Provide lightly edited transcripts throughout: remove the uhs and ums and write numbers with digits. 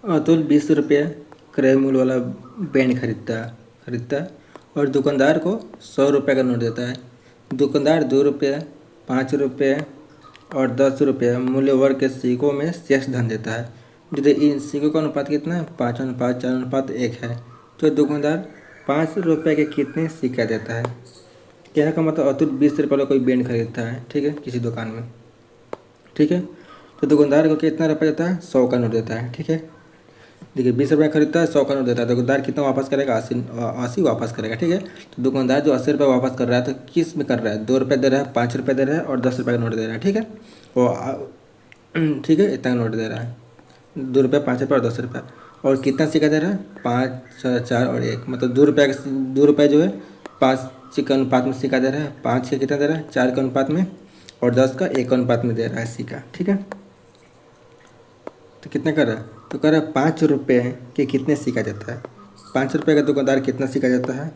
अतुल 20 रुपये क्रय मूल्य वाला पेन खरीदता है और दुकानदार को 100 रुपये का नोट देता है। दुकानदार 2 रुपये, 5 रुपये और 10 रुपये मूल्य वर्ग के सिक्कों में शेष धन देता है। यदि इन सिक्कों का अनुपात कितना है? 5:4:1 है। तो दुकानदार 5 रुपये के कितने सिक्का देता है? कहने का मतलब अतुल 20 रुपये वाला कोई पेन खरीदता है, ठीक है, किसी दुकान में, ठीक है। तो दुकानदार को कितना रुपये देता है? 100 का नोट देता है, ठीक है। देखिए 20 रुपये खरीदता है, 100 का नोट देता है। दुकानदार कितना वापस करेगा? 80 वापस करेगा, ठीक है। तो दुकानदार जो 80 रुपये वापस कर रहा है, तो किस में कर रहा है? 2 रुपये दे रहा है, 5 रुपये दे रहा है और 10 रुपये का नोट दे रहा है, ठीक है। ठीक है, इतना नोट दे रहा है, 2 रुपये, 5 रुपये और 10 रुपये। और कितना सिक्का दे रहा है? 5, 4 और 1, मतलब 2 रुपये जो है 5 के अनुपात में सिक्का दे रहा है। 5 का कितना दे रहा है? 4 के अनुपात में, और 10 का 1 अनुपात में दे रहा है सिक्का, ठीक है। तो कितना कर रहा है? तो कह रहा है 5 रुपये के कितने सिक्का देता है? 5 रुपये का दुकानदार कितना सिक्का देता है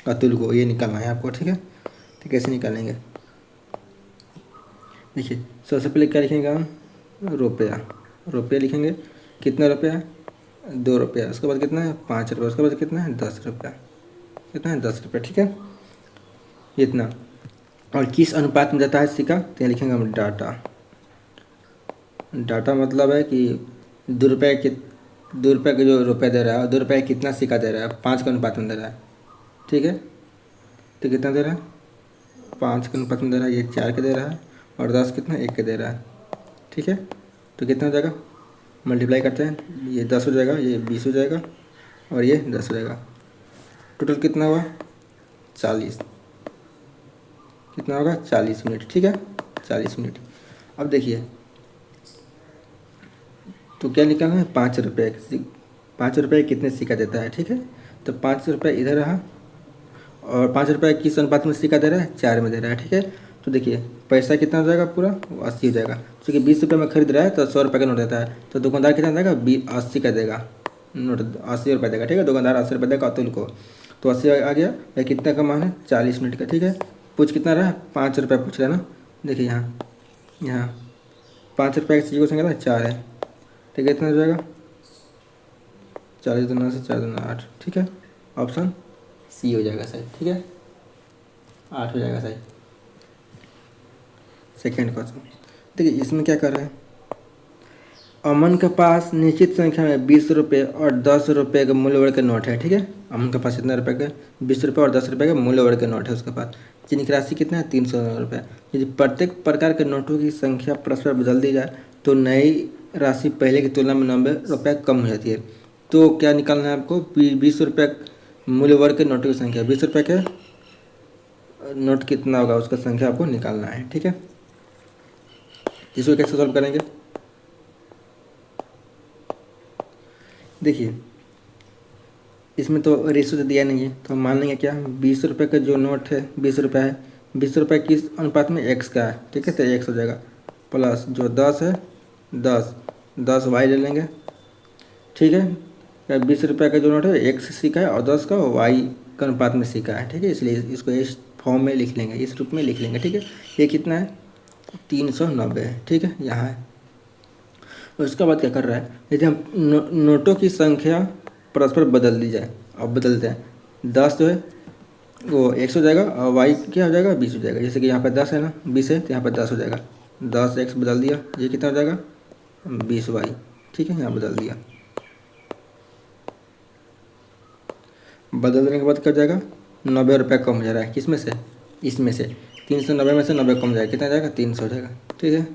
अतुल को, ये निकालना है आपको, ठीक है। तो कैसे निकालेंगे? देखिए सबसे पहले क्या लिखेंगे हम? रुपया लिखेंगे। कितना रुपया? 2 रुपया। उसके बाद कितना है? 5 रुपये। उसके बाद कितना है? 10 रुपया। कितना है? 10 रुपया, ठीक है, इतना। और किस अनुपात में देता है सिक्का? तो यहाँ लिखेंगे हम डाटा मतलब है कि 2 रुपये के जो रुपये दे रहा है, 2 रुपये कितना सिक्का दे रहा है? 5 के अनुपात में दे रहा है, ठीक है। तो कितना दे रहा है? 5 के अनुपात में दे रहा है। ये 4 के दे रहा है और 10 कितना? 1 के दे रहा है, ठीक है। तो कितना हो जाएगा? मल्टीप्लाई करते हैं, ये 10 हो जाएगा, ये 20 हो जाएगा और ये 10 हो जाएगा। टोटल कितना हुआ? 40। कितना होगा? 40 मिनट, ठीक है, 40 मिनट। अब देखिए तो क्या निकालना है? 5 रुपये। 5 रुपये कितने सिक्का देता है, ठीक है। तो 5 रुपये इधर रहा और 5 रुपये किस अनुपात में सिक्का दे रहा है? 4 में दे रहा है, ठीक है। तो देखिए पैसा कितना हो जाएगा? पूरा 80 हो जाएगा, क्योंकि 20 रुपये में खरीद रहा है तो 100 रुपये का नोट देता है। तो दुकानदार कितना देगा? 80 का देगा नोट, 80 रुपये देगा, ठीक है। दुकानदार 80 रुपये देगा अतुल को। तो 80 आ गया। या कितना का मान है? 40 मिनट का, ठीक है। पूछ कितना रहा? 5 रुपये पूछ रहा है ना। देखिए यहाँ 5 रुपये की चीज़ को संख्या ना 4 है, तो कितना हो जाएगा? 40 दूना से 4 दूना 8, ठीक है। ऑप्शन सी हो जाएगा सही, ठीक है, 8 हो जाएगा सही। सेकेंड क्वेश्चन देखिए, इसमें क्या कर रहे हैं? अमन के पास निश्चित संख्या में 20 रुपये और 10 रुपये के मूल्य वर्ग के नोट है, ठीक है। अमन के पास कितने रुपये के? 20 रुपये और 10 रुपये के मूल्य वर्ग के नोट है उसके पास, जिनकी राशि कितना है? 300 रुपये। यदि प्रत्येक प्रकार के नोटों की संख्या परस्पर बदल दी जाए तो नई राशि पहले की तुलना में 90 रुपये कम हो जाती है। तो क्या निकालना है आपको? 20 रुपये मूल्य वर्ग के नोटों की संख्या, 20 रुपये के नोट कितना होगा उसका संख्या आपको निकालना है, ठीक है। इसको कैसे सॉल्व करेंगे? देखिए इसमें तो रेशो तो दिया नहीं है, तो हम मान लेंगे क्या? 20 रुपये का जो नोट है 20 रुपये है, 20 रुपये किस अनुपात में? x का है, ठीक है। तो x हो जाएगा प्लस जो 10 है 10 y ले लेंगे, ठीक है। 20 रुपये का जो नोट है x सिक्का है और 10 का y का अनुपात में सिक्का है, ठीक है। इसलिए इसको इस फॉर्म में लिख लेंगे, इस रूप में लिख लेंगे, ठीक है। ये कितना है? 390 है, ठीक है, यहाँ है। उसके बाद क्या कर रहा है? यदि हम नोटों की संख्या परस्पर बदल दी जाए, अब बदलते हैं। 10 जो है वो 100 हो जाएगा और y क्या हो जाएगा? 20 हो जाएगा। जैसे कि यहाँ पर 10 है ना, 20 है तो यहाँ पर 10 हो जाएगा। 10x बदल दिया, ये कितना हो जाएगा? 20y, ठीक है, यहाँ बदल दिया। बदल देने के बाद क्या हो जाएगा? 90 रुपये कम हो जा रहा है, किस में से? इसमें से 390 में से 90 कम हो जाएगा, कितना जाएगा? 300 हो जाएगा, ठीक है।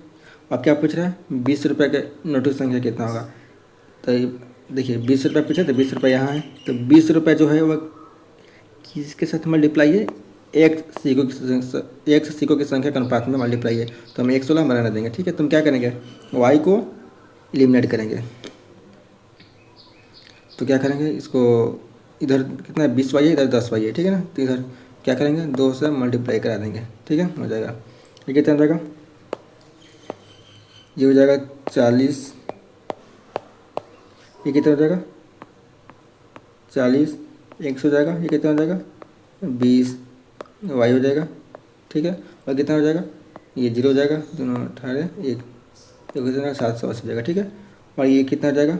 अब क्या पूछ रहा है? 20 रुपये के नोटों की संख्या कितना होगा? तो देखिए 20 रुपये पूछे तो 20 रुपये यहाँ है, तो 20 रुपये जो है वह किसके साथ मल्टीप्लाई है? एक सिक्कों की संख्या के अनुपात में मल्टीप्लाई है, तो हम 116 बनाने देंगे, ठीक है। तुम क्या करेंगे? y को एलिमिनेट करेंगे। तो क्या करेंगे? इसको इधर कितना है? 20y है, इधर 10y है, ठीक है ना। तो इधर क्या करेंगे? 2 से मल्टीप्लाई करा देंगे, ठीक है, हो जाएगा। ये कितना हो जाएगा? ये हो जाएगा 40। ये कितना हो जाएगा? 40, 100 हो जाएगा। ये कितना हो जाएगा? 20 y हो जाएगा, ठीक है। और कितना हो जाएगा? ये 0 हो जाएगा, दोनों 18 1 कितना 780 हो जाएगा, ठीक है। और ये कितना हो जाएगा?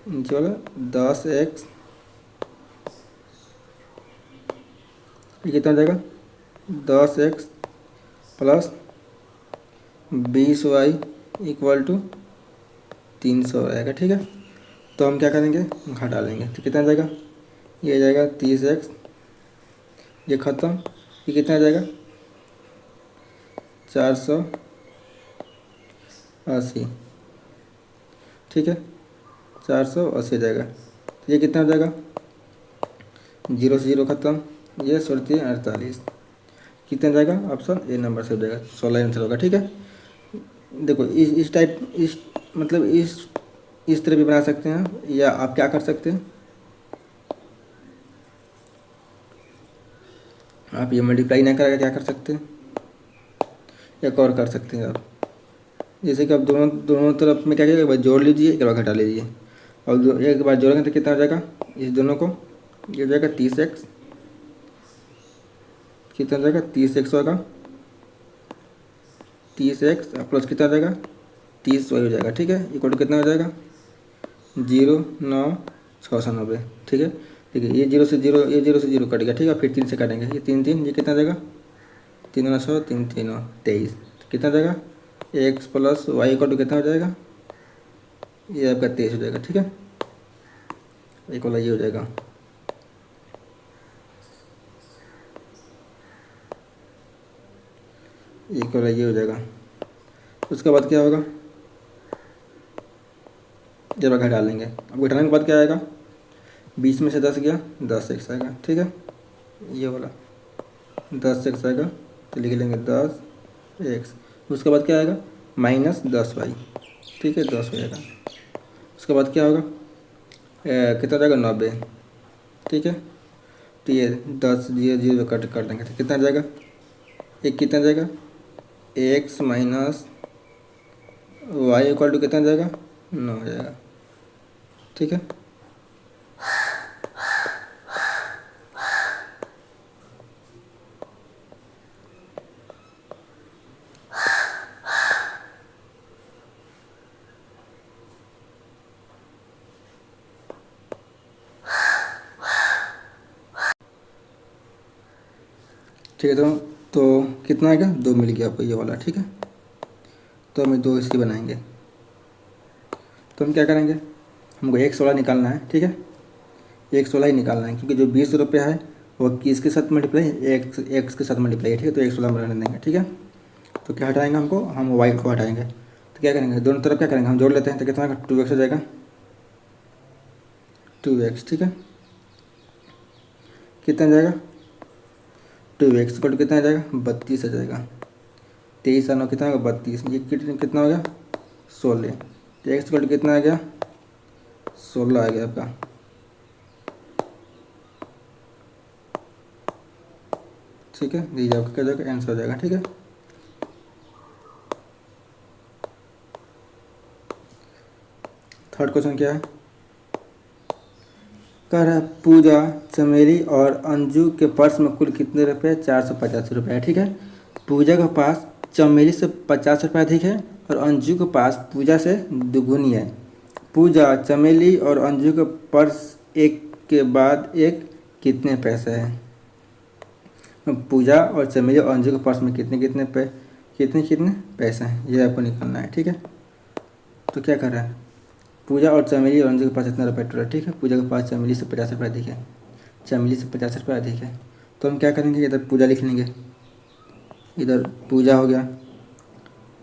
नीचे वाला 10x, ये कितना हो जाएगा 10x plus 20y equal to 300 आएगा। ठीक है, तो हम क्या करेंगे, घटा लेंगे। तो कितना आ जाएगा, ये आ जाएगा 30x, ये ख़त्म, ये कितना आ जाएगा 480। ठीक है, 480 आ जाएगा। तो ये कितना हो जाएगा, 0 से 0 ख़त्म, ये 48, कितना जाएगा, ऑप्शन ए नंबर से हो जाएगा, 16 आंसर होगा। ठीक है, देखो इस टाइप, इस मतलब इस तरह भी बना सकते हैं, या आप क्या कर सकते हैं, आप ये मल्टीप्लाई ना करके क्या कर सकते हैं, एक और कर सकते हैं आप, जैसे कि आप दोनों दोनों तरफ में क्या करिएगा, एक बार जोड़ लीजिए, एक बार घटा लीजिए, और एक बार जोड़ेंगे तो कितना हो जाएगा, इस दोनों को ये हो जाएगा 30x, कितना हो जाएगा 30x होगा, 30x प्लस कितना हो जाएगा 30y हो जाएगा। ठीक है, इक्वल टू कितना हो जाएगा 0,9,690। ठीक है, देखिए ये 0 से 0, ये 0 से 0 कट गया। ठीक है, फिर 3 से काटेंगे, ये 3 3, ये कितना हो जाएगा 3 9 6 3 3 9 23, कितना हो जाएगा x plus y equal to कितना हो जाएगा, ये आपका 23 हो जाएगा। ठीक है, एक वाला ये हो जाएगा, एक वाला ये हो जाएगा। उसके बाद क्या होगा, जब आप घटा लेंगे, अब घटाने के बाद क्या आएगा, 20 में से 10 गया, 10x आएगा। ठीक है, ये वाला 10x आएगा, तो लिख लेंगे 10x। उसके बाद क्या आएगा, माइनस 10y। ठीक है, 10 हो जाएगा। उसके बाद क्या होगा, कितना जाएगा 90। ठीक है, तो ये 10 0 0 कट कर देंगे, तो कितना जाएगा, एक कितना जाएगा x minus y equal to कितना जाएगा 9 हो जाएगा। ठीक है, ठीक है, तो कितना आएगा, 2 मिल गया आपको ये वाला। ठीक है, तो हम 2 इसकी बनाएंगे, तो हम क्या करेंगे, हमको एक 16 निकालना है। ठीक है, एक 16 ही निकालना है, क्योंकि जो 20 रुपया है वो किसके साथ मल्टीप्लाई, एक्स के साथ मल्टीप्लाई है। ठीक है, तो एक 16 में रहने देंगे। ठीक है, तो क्या हटाएंगे, हमको हम वाई को हटाएंगे, तो क्या करेंगे, दोनों तरफ क्या करेंगे, हम जोड़ लेते हैं, तो कितना 2x हो जाएगा 2x। ठीक है, कितना जाएगा 2x इक्वल टू कितना आ जाएगा 32 आ जाएगा। 23 और 9 कितना होगा 32, ये कितना हो गया 16, तो x इक्वल टू कितना आ गया 16 आ गया आपका। ठीक है, दीजिए आपका क्या जाएगा, आंसर हो जाएगा। ठीक है, थर्ड क्वेश्चन क्या है, कह रहा है पूजा, चमेली और अंजू के पर्स में कुल कितने रुपए, 485 रुपये है। ठीक है, पूजा के पास चमेली से 50 रुपये अधिक है और अंजू के पास पूजा से दुगुनी है। पूजा, चमेली और अंजू के पर्स एक के बाद एक कितने पैसे हैं। पूजा और चमेली और अंजू के पर्स में कितने कितने पैसे हैं, ये आपको निकालना है। ठीक है, तो क्या कर रहा है, पूजा और चमेली और अंजू के पास इतना रुपये टोटल। ठीक है, पूजा के पास चमेली से 50 रुपये अधिक है, चमेली से 50 रुपये अधिक है, तो हम क्या करेंगे, इधर पूजा लिख लेंगे, इधर पूजा हो गया,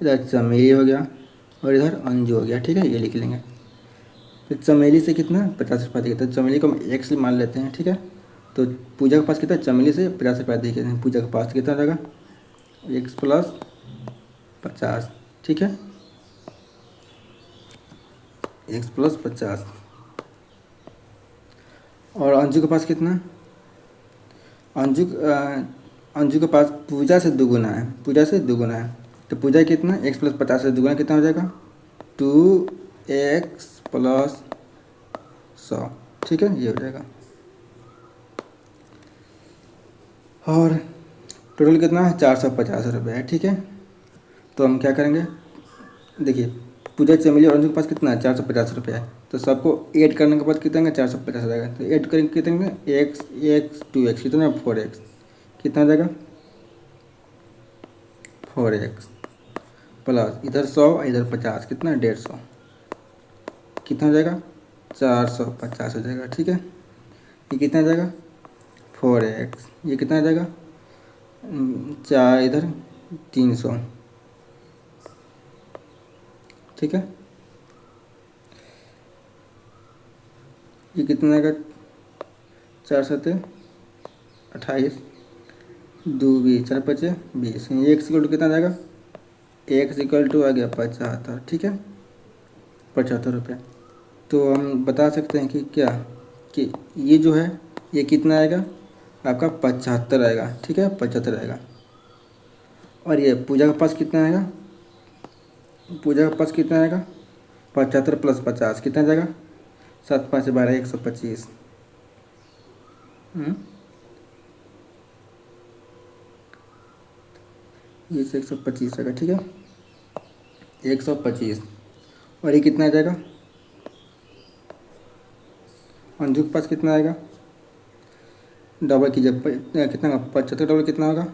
इधर चमेली हो गया और इधर अंजू हो गया। ठीक है, ये लिख लेंगे। तो चमेली से कितना 50 रुपये अधिक है, तो चमेली को हम एक्स मान लेते हैं। ठीक है, तो पूजा के पास कितना, चमेली से 50 रुपये अधिक है, पूजा के पास कितना रहेगा x प्लस 50। ठीक है, x प्लस 50, और अंजू के पास कितना, अंजू के पास पूजा से दुगुना है, पूजा से दुगुना है, तो पूजा कितना x प्लस 50 से दुगुना कितना हो जाएगा 2x प्लस 100। ठीक है, ये हो जाएगा, और टोटल कितना है 450 रुपये है। ठीक है, तो हम क्या करेंगे, देखिए पूजा चमेली और अंजू के पास कितना है 450 रुपया है, तो सबको ऐड करने के बाद कितना आएगा 450 आ जाएगा। तो ऐड करेंगे कितने एक्स एक्स 2x कितना 4x कितना आ जाएगा 4x प्लस इधर 100 इधर 50 कितना 150 कितना हो जाएगा 450 हो जाएगा। ठीक है, ये कितना आ जाएगा 4x, ये कितना आ जाएगा 4 इधर 300। ठीक है, ये कितना आएगा 4 7 28 2 20 4 5 20 एक्स इक्वल टू कितना आ जाएगा एक्स इक्वल टू आ गया 75। ठीक है 75 रुपये। तो हम बता सकते हैं कि क्या कि ये जो है ये कितना आएगा आपका 75 आएगा। ठीक है 75 आएगा। और ये पूजा के पास कितना आएगा, पूजा के पास कितना आएगा 75 प्लस 50 कितना आ जाएगा 7 5 12 125। ये से 125 आएगा। ठीक है 125। और ये कितना आ जाएगा अंजू के पास कितना आएगा डबल कीजिए कितना 75 डबल कितना होगा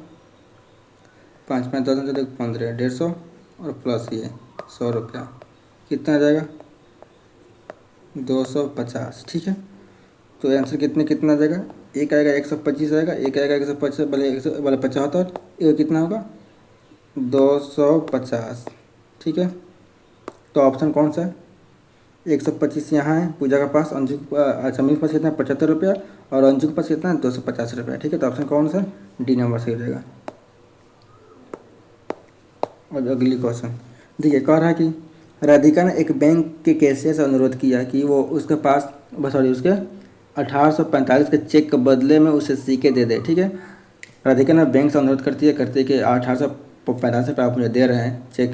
5 5 10 10 15 150 और प्लस ये 100 रुपया कितना आ जाएगा 250। ठीक है, तो आंसर कितना आ जाएगा एक आएगा 125 आएगा, एक आएगा 125 भले 75, ये कितना होगा 250। ठीक है, तो ऑप्शन कौन सा है 125 यहाँ है पूजा के पास, अंजू चमेली के पास कितना 75 रुपया और अंजू के पास कितना 250 रुपया। ठीक है, तो ऑप्शन कौन सा डी नंबर सही रहेगा। और अगली क्वेश्चन देखिए, कह रहा है कि राधिका ने एक बैंक के कैशियर से अनुरोध किया कि वो उसके पास उसके 1845 के चेक के बदले में उसे सिक्के दे दे। ठीक है, राधिका ने बैंक से अनुरोध करती है कि 1845 रुपये आप मुझे दे रहे हैं चेक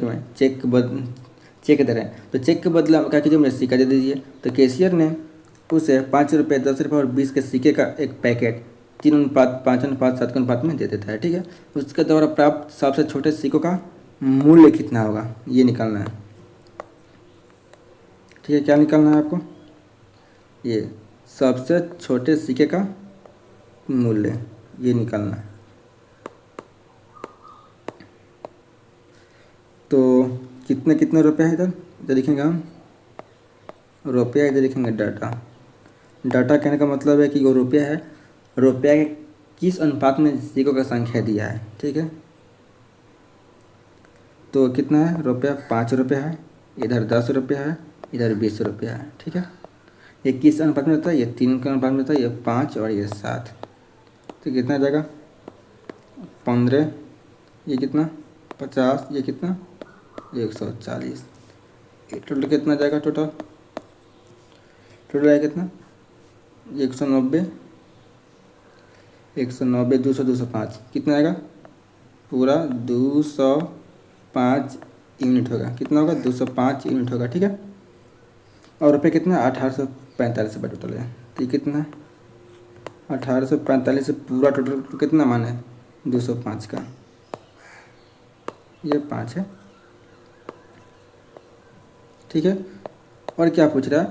दे रहे हैं, तो चेक के बदले क्या कीजिए मुझे सिक्का दे दीजिए। तो कैशियर ने उसे 5 रुपये 10 रुपये और 20 के सिक्के का एक पैकेट 3:5:5:7 के अनुपात में दे देता है। ठीक है, उसके द्वारा प्राप्त सबसे छोटे सिक्कों का मूल्य कितना होगा ये निकालना है। ठीक है, क्या निकालना है आपको ये सबसे छोटे सिक्के का मूल्य ये निकालना है। तो कितने रुपये है इधर देखेंगे हम रुपया, इधर लिखेंगे डाटा कहने का मतलब है कि वो रुपया है, रुपया के किस अनुपात में सिक्कों का संख्या दिया है। ठीक है, तो कितना है रुपया 5 रुपया है, इधर 10 रुपया है, इधर 20 रुपया है। ठीक है, ये किस अनुपात में रहता है ये 3 के अनुपात में रहता है, ये 5 और ये 7। तो कितना जाएगा 15, ये कितना 50, ये कितना 140। ये टोटल कितना जाएगा टोटल आएगा कितना 190 200 205 कितना आएगा पूरा 205 यूनिट होगा। कितना होगा 205 यूनिट होगा। ठीक है, और रुपये कितना 1845 रुपये टोटल है। तो ये कितना 1845 से पूरा टोटल कितना माने 205 का ये 5 है। ठीक है, और क्या पूछ रहा है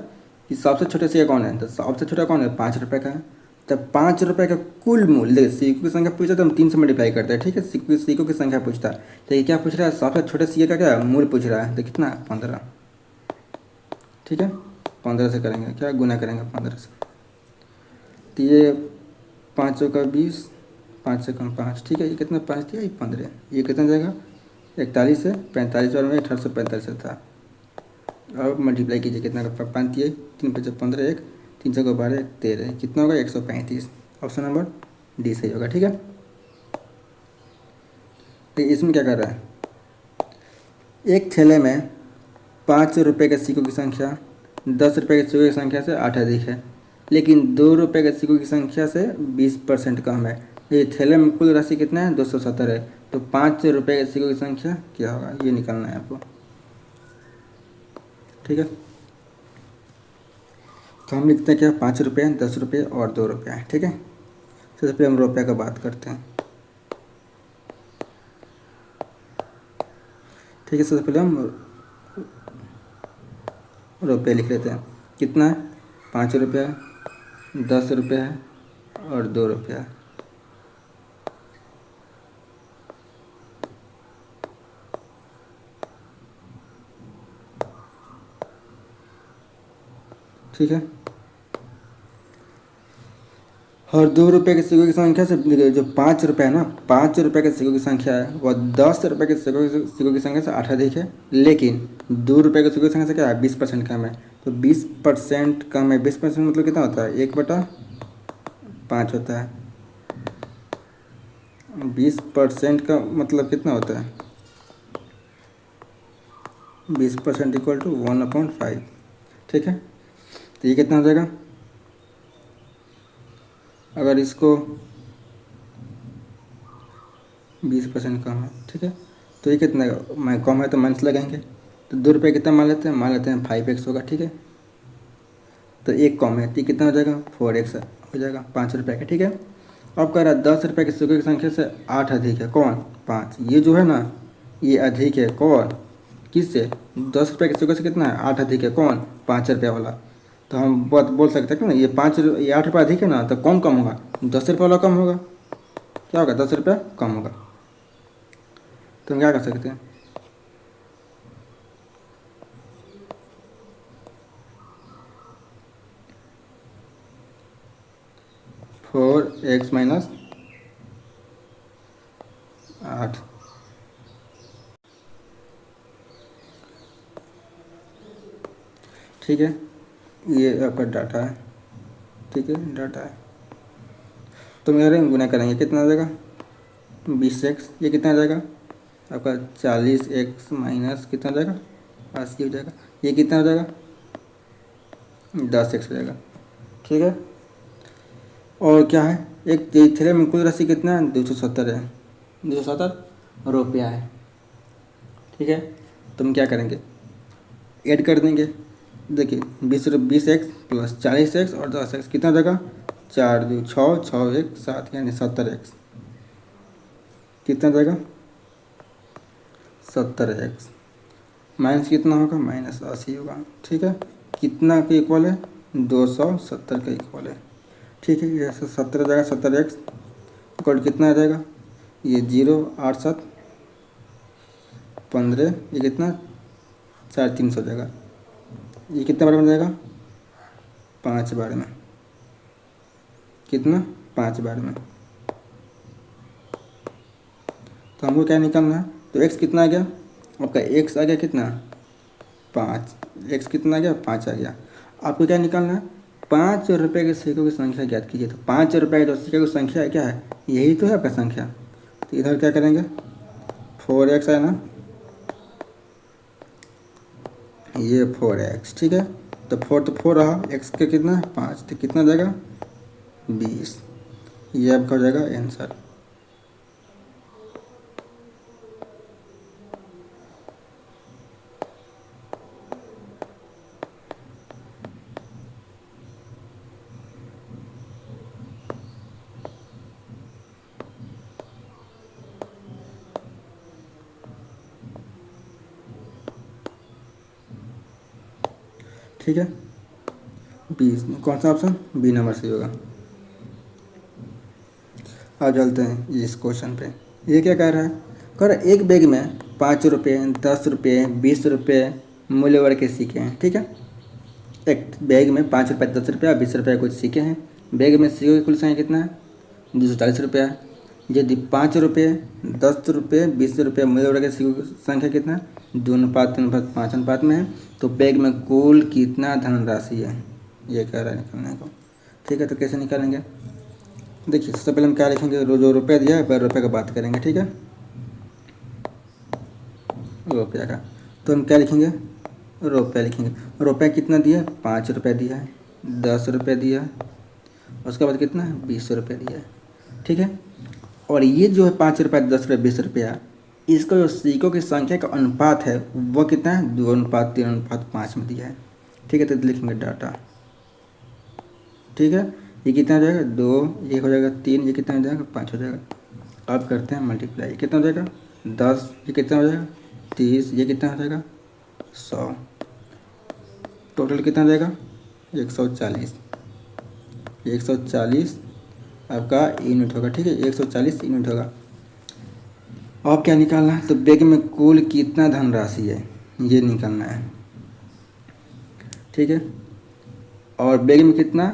कि सबसे छोटे सिक्का कौन है, तो सबसे छोटा कौन है 5 रुपये का है। तो 5 रुपये का कुल मूल्य देखिए सिक्कों की संख्या पूछता तो हम 3 से मल्टीप्लाई करते हैं। ठीक है, सिक्कों की संख्या पूछता है, तो ये क्या पूछ रहा है सबसे छोटे सिक्के का क्या मूल्य पूछ रहा है, तो कितना 15। ठीक है, 15 से करेंगे क्या गुना करेंगे 15 से, तो ये 5 का 20 5 से कम 5। ठीक है, ये कितना 5 दिया ये 15, ये कितना जाएगा 41 से 45 और में 1845 था। अब मल्टीप्लाई कीजिए कितना 5 दिए 3 5 15 1 3 6 12 13 कितना होगा 135। ऑप्शन नंबर डी सही होगा। ठीक है, तो इसमें क्या कर रहा है एक थैले में 5 रुपये के सिक्कों की संख्या 10 रुपये के सिक्कों की संख्या से 8 अधिक है, लेकिन 2 रुपये के सिक्कों की संख्या से 20% कम है। ये थैले में कुल राशि कितना है 270 है, तो 5 रुपये के सिक्कों की संख्या क्या होगा ये निकालना है आपको। ठीक है, तो हम लिखते हैं क्या 5 रुपये 10 रुपये और 2 रुपया है। ठीक है, सबसे पहले हम रुपये का बात करते हैं। ठीक है, सबसे पहले हम रुपये लिख लेते हैं। कितना है? 5 रुपया, 10 रुपया और 2 रुपया। ठीक है। और 2 रुपये के सिक्कों की संख्या से जो 5 रुपये है ना, 5 रुपये के सिक्कों की संख्या है वह 10 रुपये के सिक्कों की संख्या से 8 अधिक है। लेकिन 2 रुपये के सिक्कों की संख्या से क्या है? 20% कम है। तो 20% कम है। 20% मतलब कितना होता है? 1/5 होता है। 20% का मतलब कितना होता है? 20% इक्वल टू 1/5। ठीक है। तो ये कितना हो जाएगा? अगर इसको 20% कम है, ठीक है, तो ये कितना मैं कम है तो माइनस लगाएंगे। तो 2 रुपये कितना मान लेते हैं? मान लेते हैं 5x होगा। ठीक है। तो एक कम है तो ये कितना हो जाएगा? 4x हो जाएगा 5 रुपये का। ठीक है। अब कह रहा है 10 रुपये के सिक्कों की संख्या से 8 अधिक है। कौन? 5। ये जो है ना, ये अधिक है। कौन? किससे? 10 रुपये के सिक्कों से कितना है? 8 अधिक है। कौन? 5 रुपये वाला। तो हम बात बोल सकते हैं कि ना ये 8 रुपये अधिक है ना, तो कौन कम होगा? 10 रुपये वाला कम होगा। क्या होगा? 10 रुपये कम होगा। तो हम क्या कर सकते हैं? Four x minus 8। ठीक है। ये आपका डाटा है। ठीक है, डाटा है। तो मेरे गुना करेंगे, कितना आ जाएगा? 20x। ये कितना आ जाएगा? आपका 40x माइनस कितना हो जाएगा? 80 हो जाएगा। ये कितना हो जाएगा? 10x हो जाएगा। ठीक है। और क्या है? एक तीसरे में कुल राशि कितना है? 270 है। 270 रुपया है। ठीक है। तो हम क्या करेंगे? ऐड कर देंगे। देखिए 20x प्लस 40x और 10x कितना हो जाएगा? 4 2 6 6 1 7 यानी 70x। कितना हो जाएगा? 70x माइनस कितना होगा? माइनस 80 होगा। ठीक है। कितना के इक्वल है? 270 का इक्वल है। ठीक है। ये 70 हो जाएगा। 70x इक्वल कितना आ जाएगा? ये 0 8 7 15, ये कितना? 350 हो जाएगा। ये कितने बार में जाएगा? 5 बार में। कितना? 5 बार में। तो हमको क्या निकालना है? तो x कितना आ गया? आपका x आ गया कितना? 5। x कितना आ गया? 5 आ गया। आपको क्या निकालना है? 5 रुपये के सिक्कों की संख्या ज्ञात कीजिए। तो 5 रुपये के जो सिक्कों की संख्या है क्या है? यही तो है आपका संख्या। तो इधर क्या करेंगे? 4x है ना, ये 4x। ठीक है। तो 4 तो 4 रहा, x का कितना? 5। तो कितना हो जाएगा? 20। ये आपका हो जाएगा आंसर। ठीक है। 20 कौन सा ऑप्शन? बी नंबर सही होगा। अब चलते हैं इस क्वेश्चन पे। ये क्या कह रहा है? कह रहा है एक बैग में 5 रुपये, 10 रुपये, 20 रुपये मूल्य वर्ग के सिक्के हैं। ठीक है। एक बैग में 5 रुपये, 10 रुपये और 20 रुपये कुछ सिक्के हैं। बैग में सिक्कों की कुल संख्या कितना है? 240 रुपया है। यदि 5 रुपये, 10 रुपये, 20 रुपये मूल्य वर्ग के सिक्कों की संख्या कितना है? 2:3:5 अनुपात में है। तो बैग में कुल कितना धनराशि है? ये कह रहा है निकालने को। ठीक है। तो कैसे निकालेंगे? देखिए सबसे पहले हम क्या लिखेंगे? जो रुपया दिया है पर रुपये का बात करेंगे। ठीक है। रुपया का तो हम क्या लिखेंगे? रुपया लिखेंगे। रुपया कितना दिया है? 5 रुपये दिया है, 10 रुपये दिया है, उसके बाद कितना है? 20 रुपये दिया है। ठीक है। और ये जो है 5 रुपये, 10 रुपये, 20 रुपया, इसका जो सिक्कों की संख्या का अनुपात है वह कितना है? 2:3:5 में दिया है। ठीक है। तो लिखेंगे डाटा। ठीक है। ये कितना हो जाएगा? 2, ये हो जाएगा 3, ये कितना हो जाएगा? 5 हो जाएगा। अब करते हैं मल्टीप्लाई। ये कितना हो जाएगा? 10, ये कितना हो जाएगा? 30, ये कितना हो जाएगा? 100। टोटल कितना देगा 140। 140 आपका यूनिट होगा, ठीक है, 140 यूनिट होगा। अब क्या निकालना है, तो बैग में कुल कितना धनराशि है ये निकालना है, ठीक है। और बैग में कितना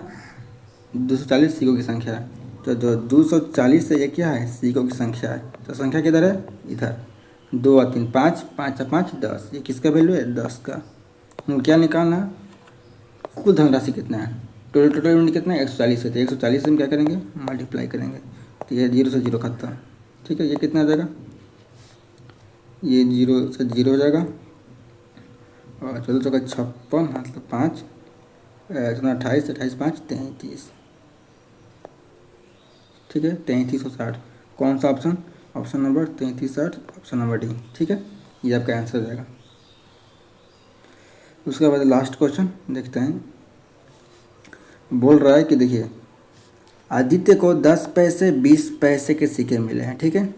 240 सिक्कों की संख्या है, तो 240 से ये क्या है सिक्कों की संख्या है, तो संख्या किधर है इधर, 2 और 3 5, 5 और 5 10, ये किसका वैल्यू है 10 का। क्या निकालना है, कुल धनराशि कितना है, टोटल यूनिट कितना है 140 है, तो 140 से हम क्या करेंगे मल्टीप्लाई करेंगे, तो ये 0 से 0 खत्म, ठीक है। ये कितना आ जाएगा, ये 0 से 0 हो जाएगा, और 14 चौका 56 मतलब 5, 28, 28 5 33, ठीक है, 3360। कौन सा option, option number 3360, option number D, ठीक है, ये आपका आंसर हो जाएगा। उसके बाद लास्ट क्वेश्चन देखते हैं। बोल रहा है कि देखिए आदित्य को 10 पैसे 20 पैसे के सिक्के मिले हैं, ठीक है।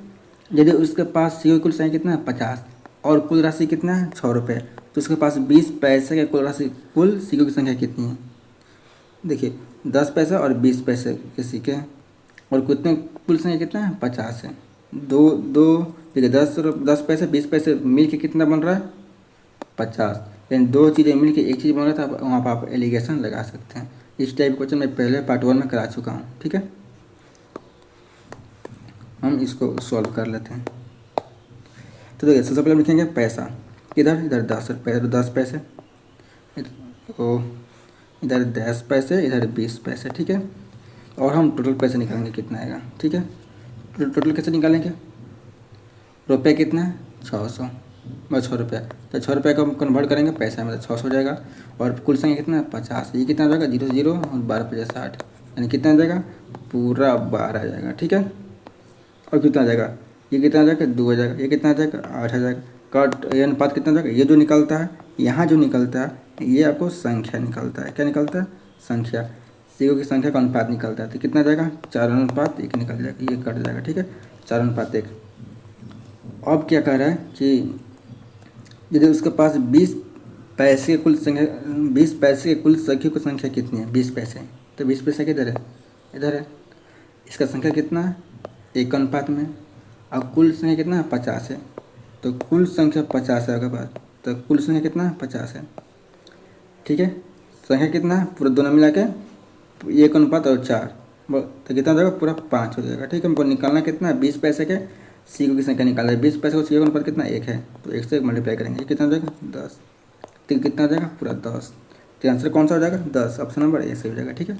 यदि उसके पास सिक्कों की कुल संख्या कितना है 50 और कुल राशि कितना है 6 रुपये, तो उसके पास 20 पैसे के कुल राशि, कुल सिक्कों की संख्या कितनी है। देखिए 10 पैसे और 20 पैसे के सिक्के हैं और कितने, कुल संख्या कितना है 50 है। दो दो देखिए 10 पैसे 20 पैसे मिल के कितना बन रहा है 50, यानी दो चीज़ें मिल के एक चीज़ बन रहा था, वहाँ पर आप एलिगेशन लगा सकते हैं। इस टाइप क्वेश्चन मैं पहले पार्ट 1 में करा चुका हूँ, ठीक है। हम इसको सॉल्व कर लेते हैं। तो देखिए सबसे पहले लिखेंगे पैसा, इधर इधर 10 रुपये, इधर 10 पैसे, तो इधर 10 पैसे, इधर 20 पैसे, ठीक है। और हम टोटल पैसे निकालेंगे कितना आएगा, ठीक है। टोटल कैसे निकालेंगे, रुपये कितना है 600, बस 6 रुपये, तो 6 रुपये को हम कन्वर्ट करेंगे पैसा में, तो 600 हो जाएगा। और कुल संख्या कितना है 50, ये कितना हो जाएगा 0 0 और 12 5 60, यानी कितना आ जाएगा पूरा 12 आ जाएगा, ठीक है। और कितना आ जाएगा, ये कितना आ जाएगा 2 आ जाएगा, ये कितना आ जाएगा 8 आ जाएगा। कट ये अनुपात कितना आ जाएगा, ये जो निकलता है यहाँ जो निकलता है ये आपको संख्या निकलता है, क्या निकलता है संख्या, सिक्कों की संख्या का अनुपात निकलता है, तो कितना आ जाएगा 4:1 निकल जाएगा, ये कट जाएगा, ठीक है 4:1। अब क्या कह रहा है कि यदि उसके पास 20 पैसे के कुल संख्या, 20 पैसे के कुल सिक्कों की संख्या कितनी है 20 पैसे, तो 20 पैसे किधर है इधर है, इसका संख्या कितना है 1:1 में, और कुल संख्या कितना है 50 है, तो कुल संख्या 50 है आपके पास, तो कुल संख्या कितना है 50 है, ठीक है। संख्या कितना है पूरा दोनों मिला के 1:4, तो कितना हो जाएगा पूरा 5 हो जाएगा, ठीक है। हमको निकालना कितना है 20 पैसे के सिक्कों की संख्या निकालना है, 20 पैसे को सिक्कों का अनुपात कितना 1 है, तो 1 से मल्टीप्लाई करेंगे, ये कितना हो जाएगा 10, तो कितना हो जाएगा पूरा 10, तो आंसर कौन सा हो जाएगा 10, ऑप्शन नंबर ए सही हो जाएगा, ठीक है।